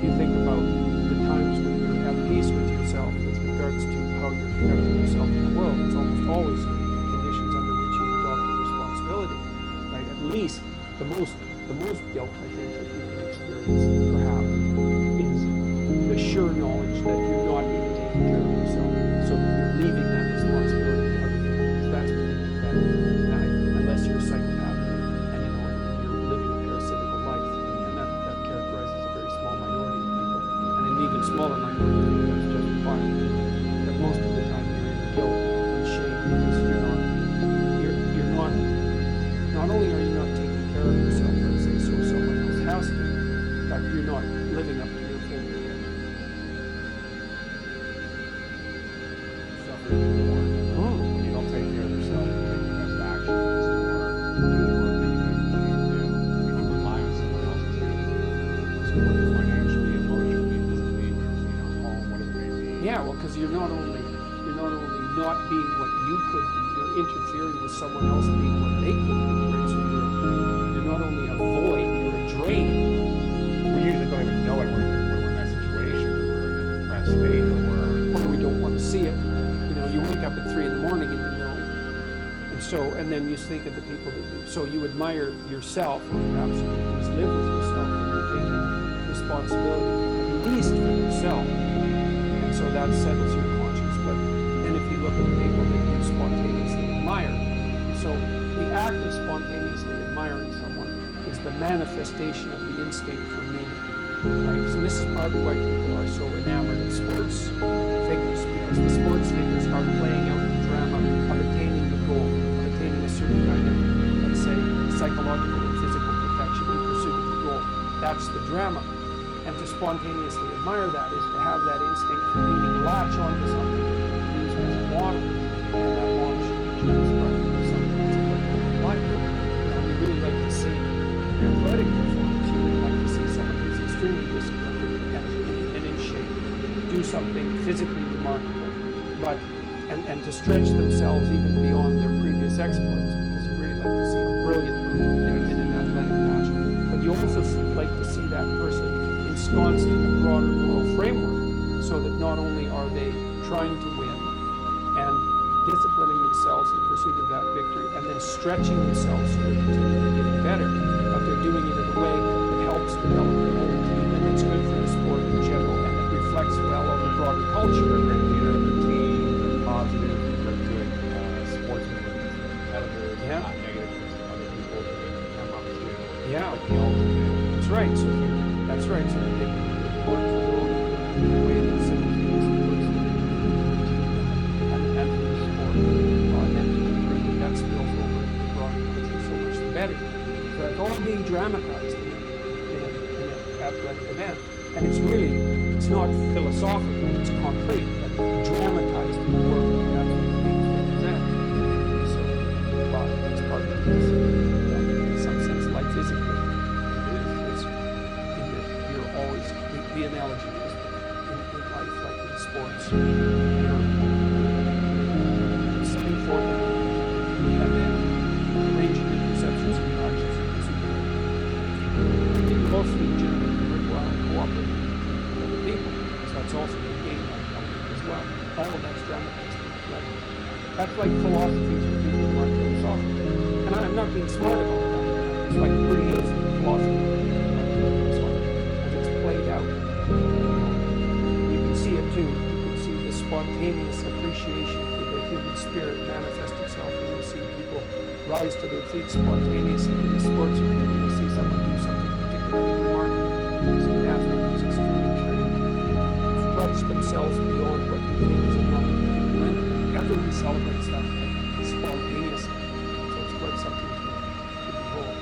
you think about the times when you have peace with yourself with regards to how you're conducting yourself in the world. It's almost always conditions under which you adopt responsibility, right? At least the most guilt I think that you can experience, perhaps, is the sure knowledge that you're not even taking care of yourself, so you're leaving that responsibility to other people. So that's that, unless you're a psychopath and you're living a parasitical life, and that characterizes a very small minority of people, and an even smaller minority of people that's just fine. But most of the time you're in guilt and shame because you're not not only are you not taking care of yourself, let's say, so someone else has to, but you're not living up to your full potential. Suffering more. When you don't take care of yourself, you take the best actions, or do the work that you can't do. You don't rely on someone else to support you financially, emotionally, physically, home, whatever it may be. Yeah, well, because you're not only not being what you could be, you're interfering with someone else being what they could be, right? So you're not only a void, you're a drain. We usually don't even know it when we're in that situation. We're in a depressed state, Or we don't want to see it. You wake up at 3 in the morning and you know. And then you think of the people that you, so you admire yourself, or perhaps you just live with yourself and you're taking responsibility, at least for yourself. And so that settles your conscience. But then if you look at the people that you spontaneously admire, so the act of spontaneously admiring someone is the manifestation of the instinct for meaning. Right? So this is probably why people are so enamored of sports figures, because the sports figures are That's the drama. And to spontaneously admire that is to have that instinct for meaning, latch onto something and use it as a model. And that model should be Jesus Christ or something that's applicable in life. We really like to see athletic performance. You really like to see someone who's extremely disciplined and in shape do something physically remarkable, but and to stretch themselves even beyond their previous exploits, because you really like to see a brilliant move in an athletic match. But you also like to see that person ensconced in a broader moral framework, so that not only are they trying to win and disciplining themselves in pursuit of that victory, and then stretching themselves so they continue to get better, but they're doing it in a way that helps develop the whole team, and it's good for the sport in general, and it reflects well on the broader culture. They're great leader of the team, they're positive, they're good sportsmen, competitors, Yeah. not negative to other people, they come up to Yeah. like the ultimate. That's right. So that they can work for their own in a way that simultaneously works for the team and for the sport. And then to the degree that spills over into the broader culture, so much the better. So it's all being dramatized in an athletic event. And it's not philosophical, it's concrete, but dramatized in the world of the athletic games represent. So it's part of this, in some sense, like physically. You're always, the analogy is in life, like in sports, you're setting forth and then arranging your perceptions and your actions in pursuit of it. You also generally require cooperating with other people, so that's also a game element as well. All of that's dramatized. That's like philosophies for people who aren't philosophical. And I'm not being smart about that. It's like creative philosophy. Played out. You can see it too. You can see the spontaneous appreciation for the human spirit manifest itself when you see people rise to their feet spontaneously in the sports arena. When you see someone do something particularly remarkable. You see an athlete who's extremely trained, stretch themselves beyond what you think is enough to win. Everyone celebrates that spontaneously. So it's quite something to behold.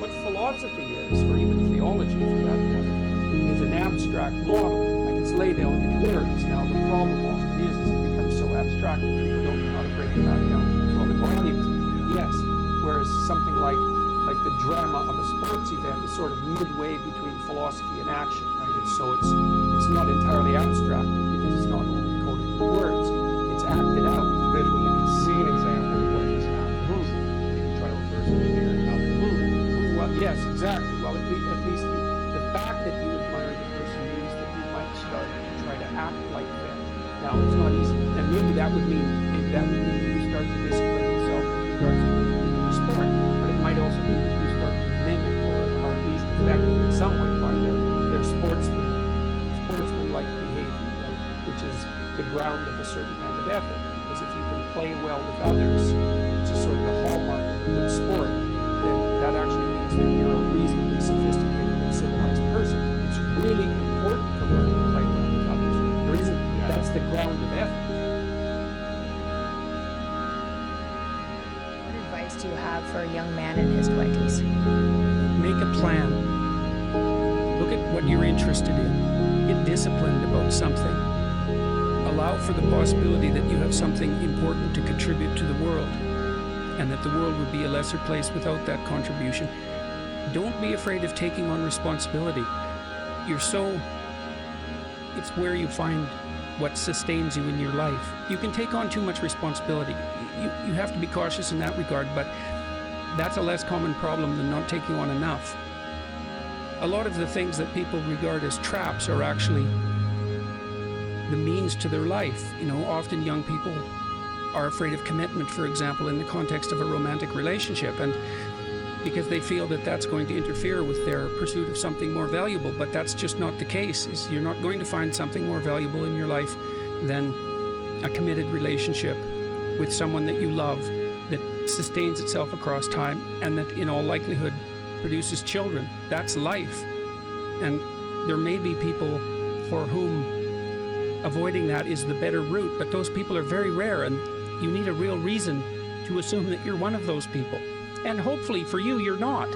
What philosophy is, or even theology for that matter, is an abstract model. Like it's laid out in words. Now the problem often is it becomes so abstract that people don't know how to break it back down to the volumes. Yes. Whereas something like the drama of a sports event is sort of midway between philosophy and action, right? It's not entirely abstract because it's not only coded in words. It's acted out. Visual, you can see an example of what just happened. You can try to reverse engineer it. Well, yes, exactly. Well, at least the fact that you admire the person means that you might start to try to act like them. Now, it's not easy, and maybe that would mean you start to discipline yourself with regards to your sport. But it might also mean that you start to mimic or at least affected in some way by their sportsman-like behavior, right? Which is the ground of a certain kind of ethic. Because if you can play well with others, which is sort of the hallmark of a good sport, then that actually means that you're a reasonably sophisticated and civilized person. It's really important to learn to play well with others. There isn't, that's the ground of ethics. What advice do you have for a young man in his 20s? Make a plan. Look at what you're interested in. Get disciplined about something. Allow for the possibility that you have something important to contribute to the world, and that the world would be a lesser place without that contribution. Don't be afraid of taking on responsibility. It's where you find what sustains you in your life. You can take on too much responsibility. You have to be cautious in that regard, but that's a less common problem than not taking on enough. A lot of the things that people regard as traps are actually the means to their life. Often young people are afraid of commitment, for example, in the context of a romantic relationship, and because they feel that that's going to interfere with their pursuit of something more valuable. But that's just not the case. You're not going to find something more valuable in your life than a committed relationship with someone that you love, that sustains itself across time, and that in all likelihood produces children. That's life. And there may be people for whom avoiding that is the better route, but those people are very rare, and you need a real reason to assume that you're one of those people. And hopefully for you, you're not.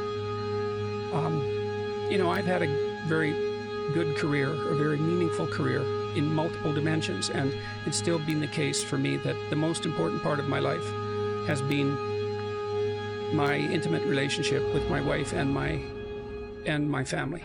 You know, I've had a very good career, a very meaningful career in multiple dimensions, and it's still been the case for me that the most important part of my life has been my intimate relationship with my wife and my family.